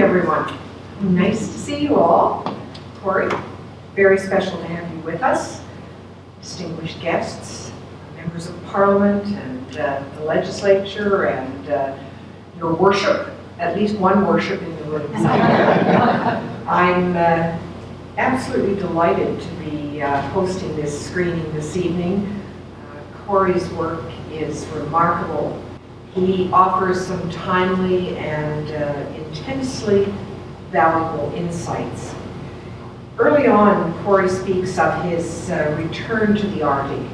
everyone. Nice to see you all. Cory, very special to have you with us. Distinguished guests, members of Parliament and the legislature and your worship, at least one worship in the room. I'm absolutely delighted to be hosting this screening this evening. Cory's work is remarkable. He offers some timely and intensely valuable insights. Early on, Cory speaks of his return to the Arctic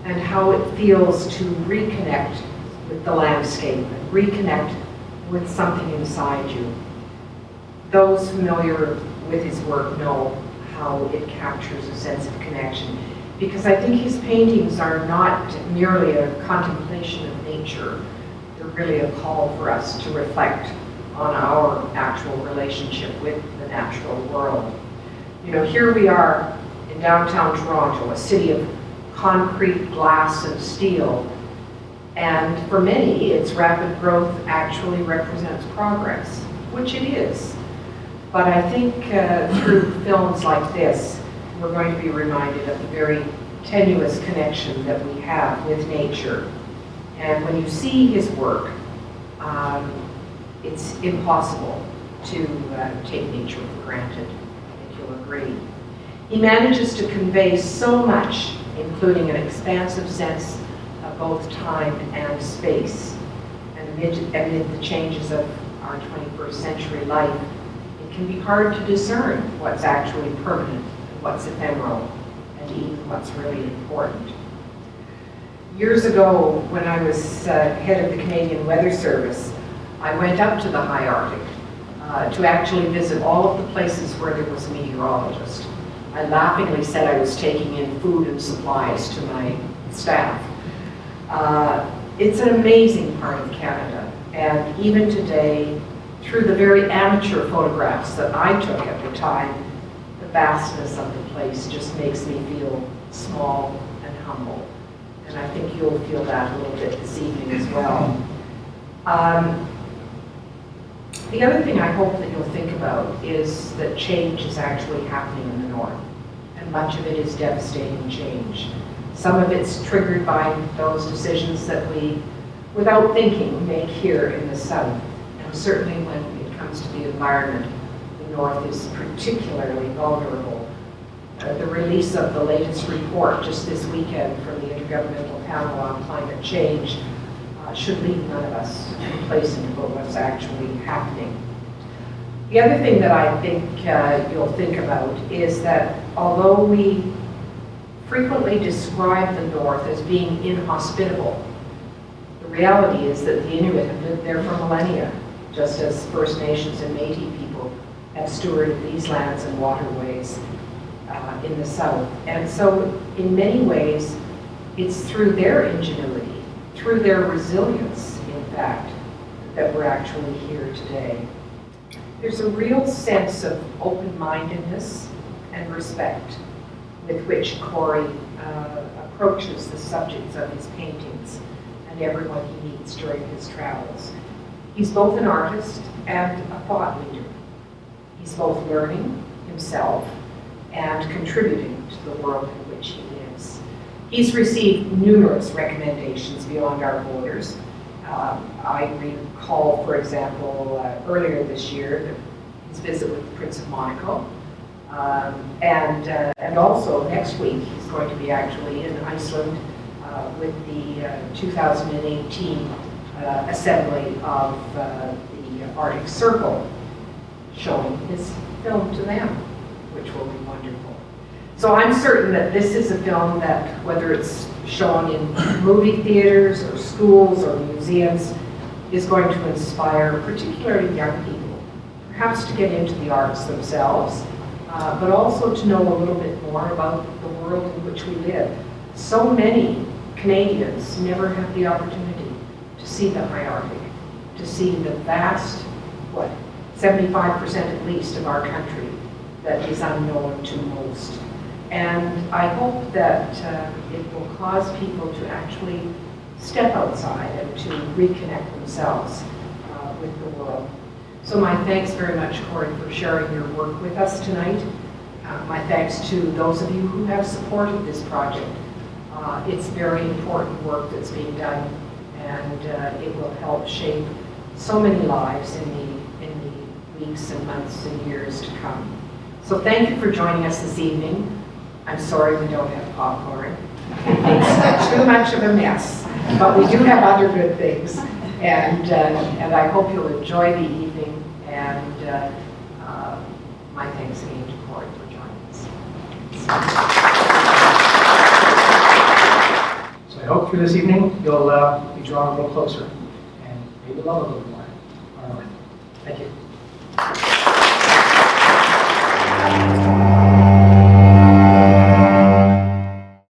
and how it feels to reconnect with the landscape and reconnect with something inside you. Those familiar with his work know how it captures a sense of connection, because I think his paintings are not merely a contemplation of nature. They're really a call for us to reflect on our actual relationship with the natural world. You know, here we are in downtown Toronto, a city of concrete, glass, and steel. And for many, its rapid growth actually represents progress, which it is. But I think through films like this, we're going to be reminded of the very tenuous connection that we have with nature. And when you see his work, it's impossible to take nature for granted. I think you'll agree. He manages to convey so much, including an expansive sense of both time and space. And amid the changes of our 21st century life, it can be hard to discern what's actually permanent and what's ephemeral, and even what's really important. Years ago, when I was head of the Canadian Weather Service, I went up to the high Arctic to actually visit all of the places where there was a meteorologist. I laughingly said I was taking in food and supplies to my staff. It's an amazing part of Canada, and even today, through the very amateur photographs that I took at the time, the vastness of the place just makes me feel small and humble. And I think you'll feel that a little bit this evening as well. The other thing I hope that you'll think about is that change is actually happening in the north, and much of it is devastating change. Some of it's triggered by those decisions that we, without thinking, make here in the south. And certainly when it comes to the environment, the north is particularly vulnerable. The release of the latest report just this weekend from the Intergovernmental Panel on Climate Change should leave none of us complacent about what's actually happening. The other thing that I think you'll think about is that although we frequently describe the north as being inhospitable, the reality is that the Inuit have lived there for millennia, just as First Nations and Métis people have stewarded these lands and waterways in the south. And so in many ways, it's through their ingenuity, through their resilience, in fact, that we're actually here today. There's a real sense of open-mindedness and respect with which Cory approaches the subjects of his paintings and everyone he meets during his travels. He's both an artist and a thought leader. He's both learning himself and contributing to the world in which he lives. He's received numerous recommendations beyond our borders. I recall, for example, earlier this year, his visit with the Prince of Monaco. And also next week, he's going to be actually in Iceland with the 2018 assembly of the Arctic Circle, showing his film to them, which will be wonderful. So I'm certain that this is a film that, whether it's shown in movie theaters or schools or museums, is going to inspire particularly young people, perhaps to get into the arts themselves, but also to know a little bit more about the world in which we live. So many Canadians never have the opportunity to see the high Arctic, to see the vast, 75% at least of our country that is unknown to most. And I hope that it will cause people to actually step outside and to reconnect themselves with the world. So my thanks very much, Cory, for sharing your work with us tonight. My thanks to those of you who have supported this project. It's very important work that's being done, and it will help shape so many lives in the weeks and months and years to come. So thank you for joining us this evening. I'm sorry we don't have popcorn. It's too much of a mess, but we do have other good things. And I hope you'll enjoy the evening, and my thanks again to Cory for joining us. So I hope through this evening you'll be drawn a little closer and maybe love a little more our North. Thank you.